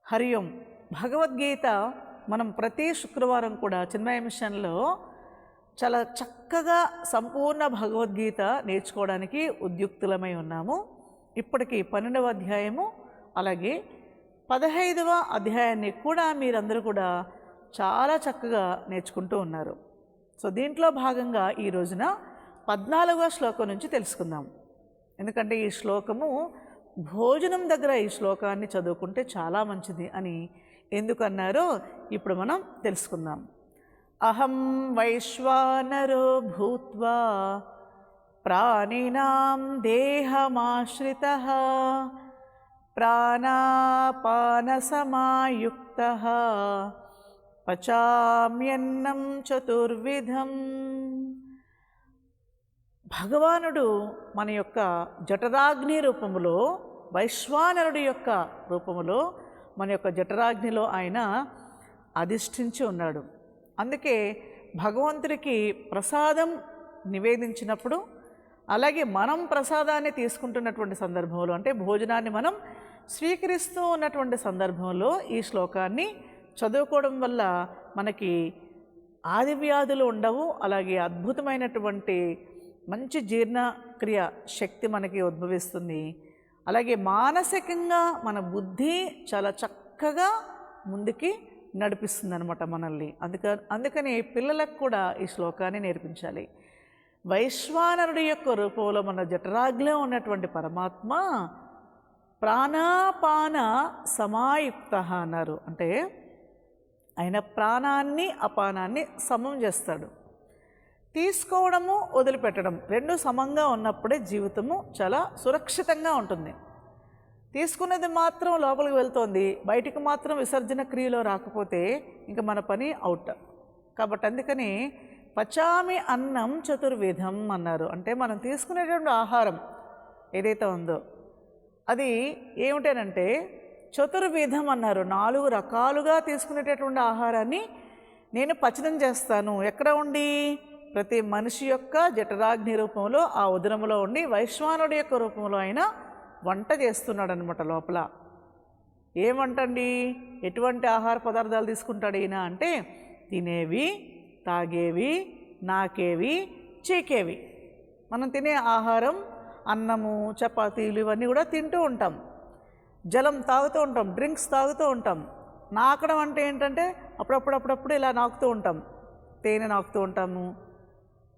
హరి ఓం. భగవద్గీత మనం ప్రతి శుక్రవారం కూడా చిన్మయ మిషన్లో చాలా చక్కగా సంపూర్ణ భగవద్గీత నేర్చుకోవడానికి ఉద్యుక్తులమై ఉన్నాము. ఇప్పటికి 12వ అధ్యాయము అలాగే 15వ అధ్యాయాన్ని కూడా మీరందరూ కూడా చాలా చక్కగా నేర్చుకుంటూ ఉన్నారు. సో దీంట్లో భాగంగా ఈ రోజున 14వ శ్లోకం నుంచి తెలుసుకుందాం. ఎందుకంటే ఈ శ్లోకము భోజనం దగ్గర ఈ శ్లోకాన్ని చదువుకుంటే చాలా మంచిది అని ఎందుకన్నారో ఇప్పుడు మనం తెలుసుకుందాం. అహం వైశ్వానరో భూత్వా ప్రాణినాం దేహమాశ్రితః ప్రాణాపానసమాయుక్తః పచామ్యన్నం చతుర్విధం. భగవానుడు మన యొక్క జఠరాగ్ని రూపములో, వైశ్వానరుడి యొక్క రూపములో, మన యొక్క జఠరాగ్నిలో ఆయన అధిష్ఠించి ఉన్నాడు. అందుకే భగవంతుడికి ప్రసాదం నివేదించినప్పుడు, అలాగే మనం ప్రసాదాన్ని తీసుకుంటున్నటువంటి సందర్భంలో, అంటే భోజనాన్ని మనం స్వీకరిస్తూ ఉన్నటువంటి సందర్భంలో ఈ శ్లోకాన్ని చదువుకోవడం వల్ల మనకి ఆదివ్యాధులు ఉండవు. అలాగే అద్భుతమైనటువంటి మంచి జీర్ణక్రియ శక్తి మనకి ఉద్భవిస్తుంది. అలాగే మానసికంగా మన బుద్ధి చాలా చక్కగా ముందుకి నడిపిస్తుంది అనమాట మనల్ని. అందుకని పిల్లలకు కూడా ఈ శ్లోకాన్ని నేర్పించాలి. వైశ్వానరుడి యొక్క రూపంలో మన జఠరాగ్నిలో ఉన్నటువంటి పరమాత్మ ప్రాణాపాన సమాయుక్త అన్నారు. అంటే ఆయన ప్రాణాన్ని అపానాన్ని సమం చేస్తాడు. తీసుకోవడము వదిలిపెట్టడం రెండు సమంగా ఉన్నప్పుడే జీవితము చాలా సురక్షితంగా ఉంటుంది. తీసుకునేది మాత్రం లోపలికి వెళ్తోంది, బయటికి మాత్రం విసర్జన క్రియలో రాకపోతే ఇంకా మన పని అవుట్. కాబట్టి అందుకని పచామి అన్నం చతుర్విధం అన్నారు. అంటే మనం తీసుకునేటువంటి ఆహారం ఏదైతే ఉందో అది ఏమిటనంటే చతుర్విధం అన్నారు. 4 రకాలుగా తీసుకునేటటువంటి ఆహారాన్ని నేను పచనం చేస్తాను. ఎక్కడ ఉండి? ప్రతి మనిషి యొక్క జఠరాగ్ని రూపంలో, ఆ ఉదరములో ఉండి వైశ్వానుడి యొక్క రూపంలో ఆయన వంట చేస్తున్నాడు అనమాట లోపల. ఏం వంట అండి? ఎటువంటి ఆహార పదార్థాలు తీసుకుంటాడు ఈయన అంటే తినేవి, తాగేవి, నాకేవి, చీకేవి. మనం తినే ఆహారం అన్నము, చపాతీలు ఇవన్నీ కూడా తింటూ ఉంటాం. జలం తాగుతూ ఉంటాం, డ్రింక్స్ తాగుతూ ఉంటాం. నాకడం అంటే ఏంటంటే అప్పుడప్పుడు ఇలా నాకుతూ ఉంటాం. తేనె నాకుతూ ఉంటాము,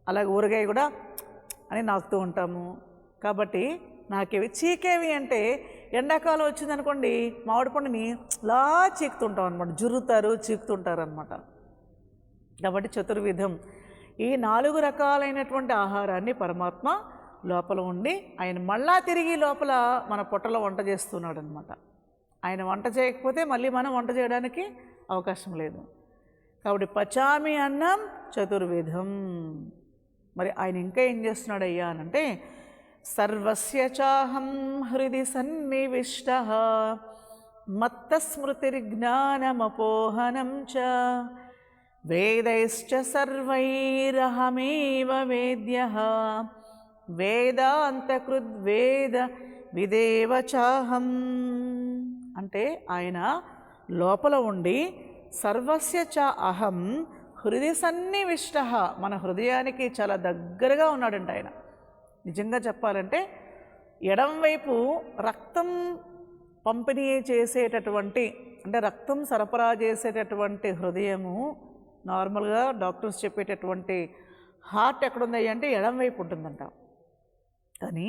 అలాగే ఊరగాయ కూడా అని నాకుతూ ఉంటాము. కాబట్టి నాకేవి. చీకేవి అంటే ఎండాకాలం వచ్చిందనుకోండి మామిడి పండుని ఇలా చీకుతుంటాం అనమాట, జుర్రుతారు, చీకుతుంటారు అనమాట. కాబట్టి చతుర్విధం ఈ 4 రకాలైనటువంటి ఆహారాన్ని పరమాత్మ లోపల ఉండి ఆయన మళ్ళా తిరిగి లోపల మన పొట్టలో వంట చేస్తున్నాడు అనమాట. ఆయన వంట చేయకపోతే మళ్ళీ మనం వంట చేయడానికి అవకాశం లేదు. కాబట్టి పచామి అన్నం చతుర్విధం. మరి ఆయన ఇంకా ఏం చేస్తున్నాడు అయ్యా అనంటే సర్వస్య చాహం హృది సన్నివిష్టః మత్తస్మృతిర్జ్ఞానమపోహనం చ వేదైశ్చ సర్వైరహమేవ వేద్యః వేదాంతకృద్వేద విదేవ చాహం. అంటే ఆయన లోపల ఉండి సర్వస్య చ అహం హృదయ సన్నివిష్ట, మన హృదయానికి చాలా దగ్గరగా ఉన్నాడంట ఆయన. నిజంగా చెప్పాలంటే ఎడం వైపు రక్తం పంపిణీ చేసేటటువంటి, అంటే రక్తం సరఫరా చేసేటటువంటి హృదయము నార్మల్గా డాక్టర్స్ చెప్పేటటువంటి హార్ట్ ఎక్కడుంది అంటే ఎడం వైపు ఉంటుందంట. కానీ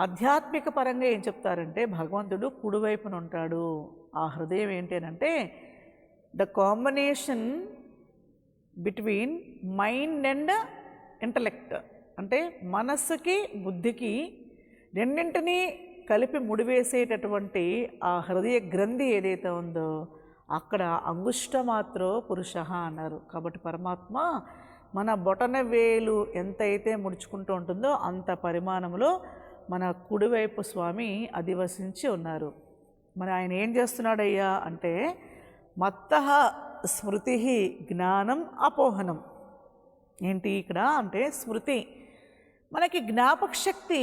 ఆధ్యాత్మిక పరంగా ఏం చెప్తారంటే భగవంతుడు కుడివైపున ఉంటాడు. ఆ హృదయం ఏంటి అంటే the combination between mind and intellect. అంటే మనస్సుకి బుద్ధికి రెండింటినీ కలిపి ముడివేసేటటువంటి ఆ హృదయ గ్రంథి ఏదైతే ఉందో అక్కడ అంగుష్టమాత్రో పురుష అన్నారు. కాబట్టి పరమాత్మ మన బొటన వేలు ఎంతైతే ముడుచుకుంటూ ఉంటుందో అంత పరిమాణంలో మన కుడివైపు స్వామి అధివసించి ఉన్నారు. మరి ఆయన ఏం చేస్తున్నాడయ్యా అంటే మత్తః స్మృతి జ్ఞానం అపోహనం. ఏంటి ఇక్కడ అంటే స్మృతి, మనకి జ్ఞాపక శక్తి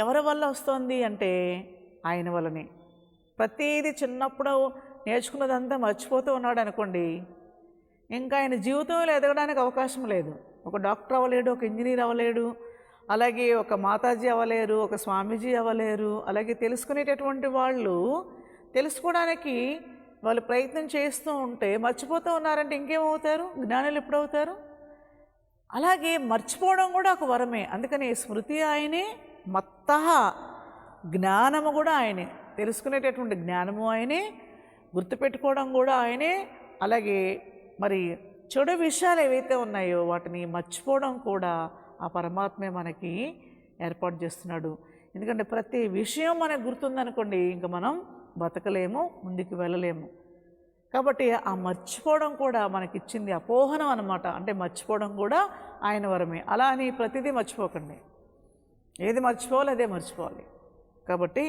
ఎవరి వల్ల వస్తుంది అంటే ఆయన వల్లనే. ప్రతిదీ చిన్నప్పుడు నేర్చుకున్నదంతా మర్చిపోతూ ఉన్నాడు అనుకోండి, ఇంకా ఆయన జీవితంలో ఎదగడానికి అవకాశం లేదు. ఒక డాక్టర్ అవ్వలేడు, ఒక ఇంజనీర్ అవ్వలేడు, అలాగే ఒక మాతాజీ అవ్వలేరు, ఒక స్వామీజీ అవ్వలేరు. అలాగే తెలుసుకునేటటువంటి వాళ్ళు తెలుసుకోవడానికి వాళ్ళు ప్రయత్నం చేస్తూ ఉంటే మర్చిపోతూ ఉన్నారంటే ఇంకేమవుతారు? జ్ఞానులు ఎప్పుడవుతారు? అలాగే మర్చిపోవడం కూడా ఒక వరమే. అందుకని స్మృతి ఆయనే, మత్తః జ్ఞానము కూడా ఆయనే, తెలుసుకునేటటువంటి జ్ఞానము ఆయనే, గుర్తుపెట్టుకోవడం కూడా ఆయనే. అలాగే మరి చెడు విషయాలు ఏవైతే ఉన్నాయో వాటిని మర్చిపోవడం కూడా ఆ పరమాత్మే మనకి ఏర్పాటు చేస్తున్నాడు. ఎందుకంటే ప్రతి విషయం మనకు గుర్తుందనుకోండి, ఇంకా మనం బతకలేము, ముందుకు వెళ్ళలేము. కాబట్టి ఆ మర్చిపోవడం కూడా మనకిచ్చింది అపోహనం అన్నమాట. అంటే మర్చిపోవడం కూడా ఆయన వరమే. అలా అని ప్రతిదీ మర్చిపోకండి, ఏది మర్చిపోవాలి అదే మర్చిపోవాలి. కాబట్టి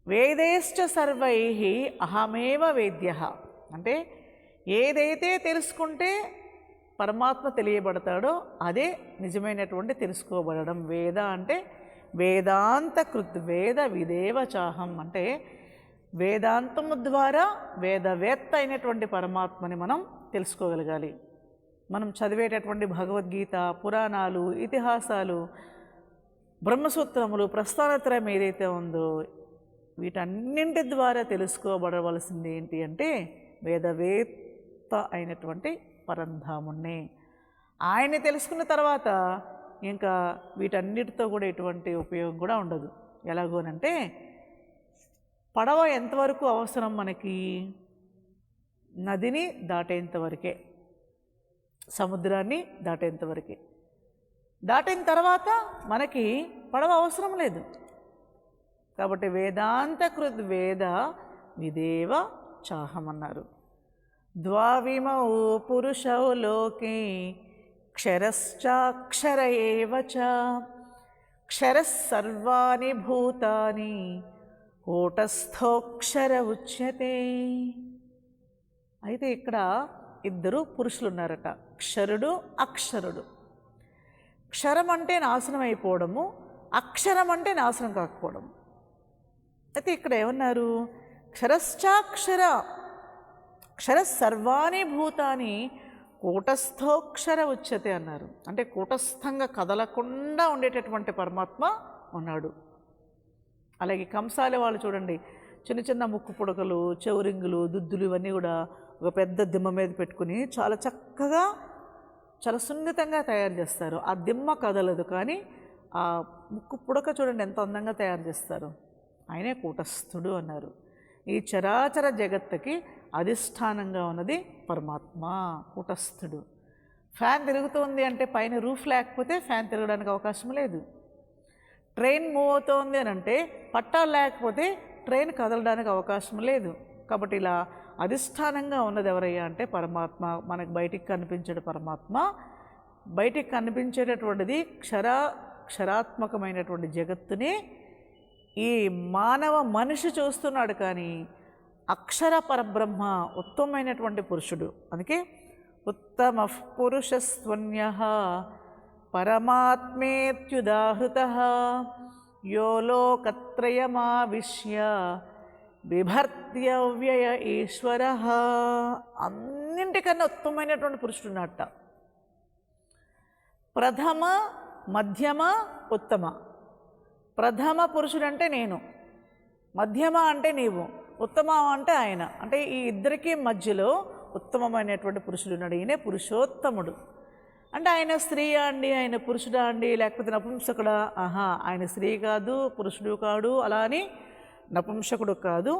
వేదేశ్చ సర్వైః అహమేవ వేద్యః, అంటే ఏదైతే తెలుసుకుంటే పరమాత్మ తెలియబడతాడో అదే నిజమైనటువంటి తెలుసుకోబడడం. వేద అంటే వేదాంత కృత్ వేద విదేవ చాహం, అంటే వేదాంతము ద్వారా వేదవేత్త అయినటువంటి పరమాత్మని మనం తెలుసుకోగలగాలి. మనం చదివేటటువంటి భగవద్గీత, పురాణాలు, ఇతిహాసాలు, బ్రహ్మసూత్రములు, ప్రస్థానత్రయం ఏదైతే ఉందో వీటన్నింటి ద్వారా తెలుసుకోబడవలసింది ఏంటి అంటే వేదవేత్త అయినటువంటి పరంధాముణ్ణి. ఆయన్ని తెలుసుకున్న తర్వాత ఇంకా వీటన్నిటితో కూడా ఎటువంటి ఉపయోగం కూడా ఉండదు. ఎలాగోనంటే పడవ ఎంతవరకు అవసరం మనకి? నదిని దాటేంతవరకే, సముద్రాన్ని దాటేంతవరకే. దాటిన తర్వాత మనకి పడవ అవసరం లేదు. కాబట్టి వేదాంత కృద్ వేద విదేవ చాహం అన్నారు. ద్వావిమౌ పురుషౌ లోకే క్షరశ్చాక్షర ఏవ చ క్షరః సర్వాణి భూతాని కూటస్థోక్షర ఉచ్యతే. అయితే ఇక్కడ ఇద్దరు పురుషులు ఉన్నారట, క్షరుడు, అక్షరుడు. క్షరం అంటే నాశనం అయిపోవడము, అక్షరం అంటే నాశనం కాకపోవడం. అయితే ఇక్కడ ఏమన్నారు? క్షరశ్చాక్షర, క్షర సర్వాణి భూతాని కూటస్థోక్షర ఉచ్యతే అన్నారు. అంటే కూటస్థంగా కదలకుండా ఉండేటటువంటి పరమాత్మ ఉన్నాడు. అలాగే కంసాలి వాళ్ళు చూడండి, చిన్న చిన్న ముక్కు పుడకలు, చెవురింగులు, దుద్దులు ఇవన్నీ కూడా ఒక పెద్ద దిమ్మ మీద పెట్టుకుని చాలా చక్కగా, చాలా సున్నితంగా తయారు చేస్తారు. ఆ దిమ్మ కదలదు, కానీ ఆ ముక్కు పుడక చూడండి ఎంత అందంగా తయారు చేస్తారు. ఆయనే కూటస్థుడు అన్నారు. ఈ చరాచర జగత్తుకి అధిష్టానంగా ఉన్నది పరమాత్మ, కూటస్థుడు. ఫ్యాన్ తిరుగుతోంది అంటే పైన రూఫ్ లేకపోతే ఫ్యాన్ తిరగడానికి అవకాశం లేదు. ట్రైన్ మూవ్ అవుతోంది అని అంటే పట్టాలు లేకపోతే ట్రైన్ కదలడానికి అవకాశం లేదు. కాబట్టి ఇలా అధిష్టానంగా ఉన్నది ఎవరయ్యా అంటే పరమాత్మ. మనకు బయటికి కనిపించేది పరమాత్మ, బయటికి కనిపించేటటువంటిది క్షరాత్మకమైనటువంటి జగత్తుని ఈ మానవ మనిషి చూస్తున్నాడు. కానీ అక్షర పరబ్రహ్మ ఉత్తమమైనటువంటి పురుషుడు. అందుకే ఉత్తమ పురుషస్త్వన్యః పరమాత్మేత్యుదాహృతః యో లోకత్రయమావిశ్య బిభర్త్యవ్యయ ఈశ్వరః. అన్నింటికన్నా ఉత్తమమైనటువంటి పురుషుడు ఉన్నట్ట. ప్రథమ, మధ్యమ, ఉత్తమ. ప్రథమ పురుషుడు అంటే నేను, మధ్యమ అంటే నీవు, ఉత్తమ అంటే ఆయన. అంటే ఈ ఇద్దరికీ మధ్యలో ఉత్తమమైనటువంటి పురుషుడు ఉన్నాడు. ఈయనే పురుషోత్తముడు. అంటే ఆయన స్త్రీయా అండి, ఆయన పురుషుడా అండి, లేకపోతే నపుంసకుడా? ఆయన స్త్రీ కాదు, పురుషుడు కాడు, అలా అని నపుంసకుడు కాదు.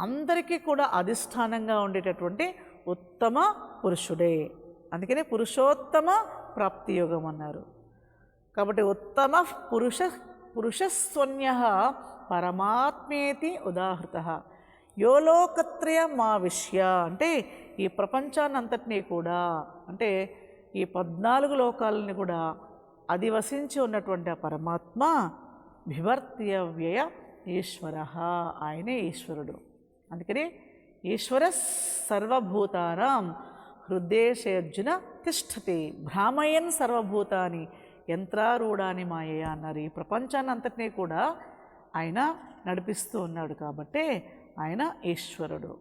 అందరికీ కూడా అధిష్టానంగా ఉండేటటువంటి ఉత్తమ పురుషుడే. అందుకనే పురుషోత్తమ ప్రాప్తి యోగం అన్నారు. కాబట్టి ఉత్తమ పురుషస్వన్యః పరమాత్మేతి ఉదాహృతః యో లోకత్రయమావిశ్య. అంటే ఈ ప్రపంచాన్నంతటినీ కూడా, అంటే ఈ 14 లోకాలని కూడా అధివసించి ఉన్నటువంటి ఆ పరమాత్మ బిభర్త్యవ్యయ ఈశ్వరః, ఆయనే ఈశ్వరుడు. అందుకని ఈశ్వర సర్వభూతానాం హృదయేషర్జున తిష్టతి భ్రామయన్ సర్వభూతాని యంత్రారూఢాని మాయయ అన్నారు. ఈ ప్రపంచాన్ని అంతటినీ కూడా ఆయన నడిపిస్తూ ఉన్నాడు కాబట్టి ఆయన ఈశ్వరుడు.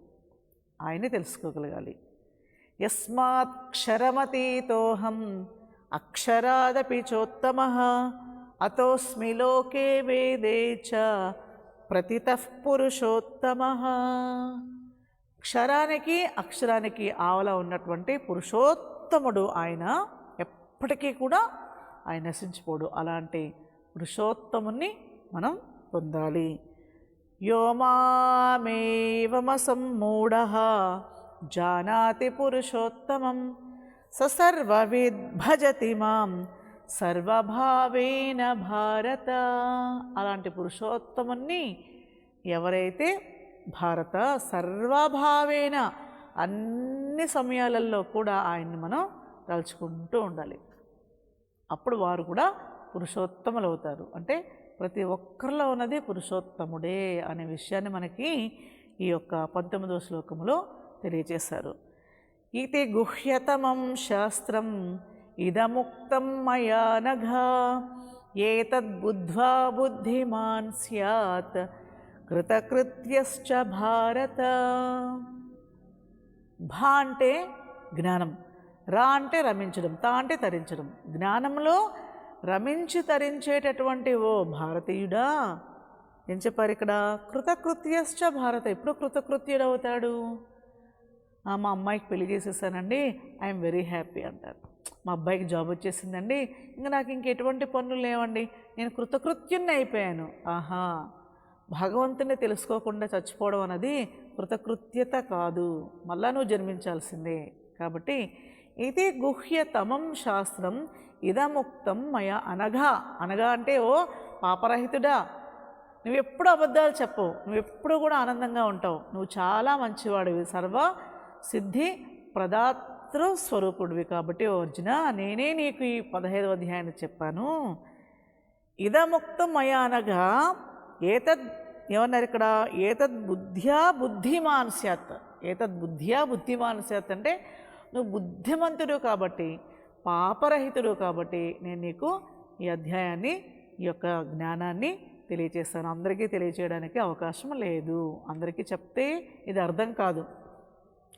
ఆయనే తెలుసుకోగలగాలి. యస్మాక్షరమతీతోహం అక్షరాదపి చోత్తమః అతోస్మి లోకే వేదే చ ప్రతితః పురుషోత్తమః. క్షరానికి అక్షరానికి ఆవల ఉన్నటువంటి పురుషోత్తముడు ఆయన. ఎప్పటికీ కూడా ఆయన నశించిపోడు. అలాంటి పురుషోత్తముని మనం పొందాలి. యో మామేవమసమ్మూఢః జానాతి పురుషోత్తమం స సర్వవిద్ భజతి మాం సర్వభావేన భారత. అలాంటి పురుషోత్తముని ఎవరైతే భారత సర్వభావేన అన్ని సమయాలలో కూడా ఆయన్ని మనం తలుచుకుంటూ ఉండాలి. అప్పుడు వారు కూడా పురుషోత్తములు అవుతారు. అంటే ప్రతి ఒక్కరిలో ఉన్నది పురుషోత్తముడే అనే విషయాన్ని మనకి ఈ యొక్క 19వ శ్లోకములో తెలియజేశారు. ఇది గుహ్యతమం శాస్త్రం ఇదముక్తం మయా నఘ ఏతద్బుద్ధ్వా బుద్ధిమాన్ స్యాత్ కృతకృత్యశ్చ భారత. భా అంటే జ్ఞానం, రా అంటే రమించడం, తా అంటే తరించడం. జ్ఞానంలో రమించి తరించేటటువంటి ఓ భారతీయుడా, ఏం చెప్పారు ఇక్కడ? కృతకృత్యశ్చ భారత. ఎప్పుడు కృతకృత్యుడవుతాడు? మా అమ్మాయికి పెళ్లి చేసేసానండి, ఐఎమ్ వెరీ హ్యాపీ అంటారు. మా అబ్బాయికి జాబ్ వచ్చేసిందండి, ఇంకా నాకు ఇంకెటువంటి పనులు లేవండి, నేను కృతకృత్యుని అయిపోయాను. ఆహా, భగవంతుని తెలుసుకోకుండా చచ్చిపోవడం అన్నది కృతకృత్యత కాదు, మళ్ళా నువ్వు జన్మించాల్సిందే. కాబట్టి ఇది గుహ్యతమం శాస్త్రం ఇదముక్తం మయా అనగా. అనగా అంటే ఓ పాపరహితుడా, నువ్వెప్పుడు అబద్ధాలు చెప్పవు, నువ్వెప్పుడు కూడా ఆనందంగా ఉంటావు, నువ్వు చాలా మంచివాడివి, సర్వ సిద్ధి ప్రదాతృ స్వరూపుడివి. కాబట్టి ఓ అర్జున, నేనే నీకు ఈ 15వ అధ్యాయాన్ని చెప్పాను. ఇదముక్తం మయా అనగా ఏతద్ ఏమన్నారు ఇక్కడ? ఏతద్ బుద్ధ్యా బుద్ధిమాన్ స్యాత్. ఏతద్ బుద్ధ్యా బుద్ధిమాన్ స్యాత్ అంటే నువ్వు బుద్ధిమంతుడు కాబట్టి, పాపరహితుడు కాబట్టి నేను నీకు ఈ అధ్యాయాన్ని, ఈ యొక్క జ్ఞానాన్ని తెలియచేస్తాను. అందరికీ తెలియచేయడానికి అవకాశం లేదు, అందరికీ చెప్తే ఇది అర్థం కాదు.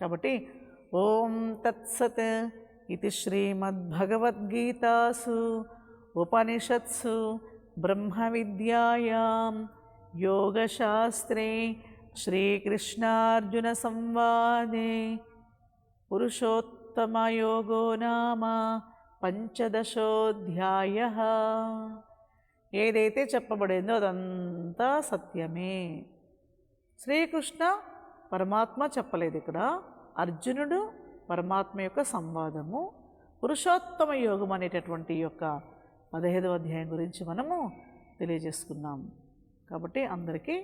కాబట్టి ఓం తత్సత్ ఇది శ్రీమద్భగవద్గీతాసు ఉపనిషత్సు బ్రహ్మ విద్యాయాం యోగశాస్త్రే శ్రీకృష్ణార్జున సంవాదే పురుషోత్తమయోగో నామ 15వ అధ్యాయః. ఏదైతే చెప్పబడిందో అదంతా సత్యమే. శ్రీకృష్ణ పరమాత్మ చెప్పలేదు ఇక్కడ, అర్జునుడు పరమాత్మ యొక్క సంవాదము, పురుషోత్తమ యోగం అనేటటువంటి యొక్క 15వ అధ్యాయం గురించి మనము తెలియజేసుకున్నాం. కాబట్టి అందరికీ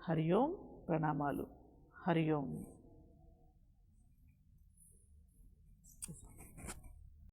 హరి ఓం, ప్రణామాలు. హరి ఓం.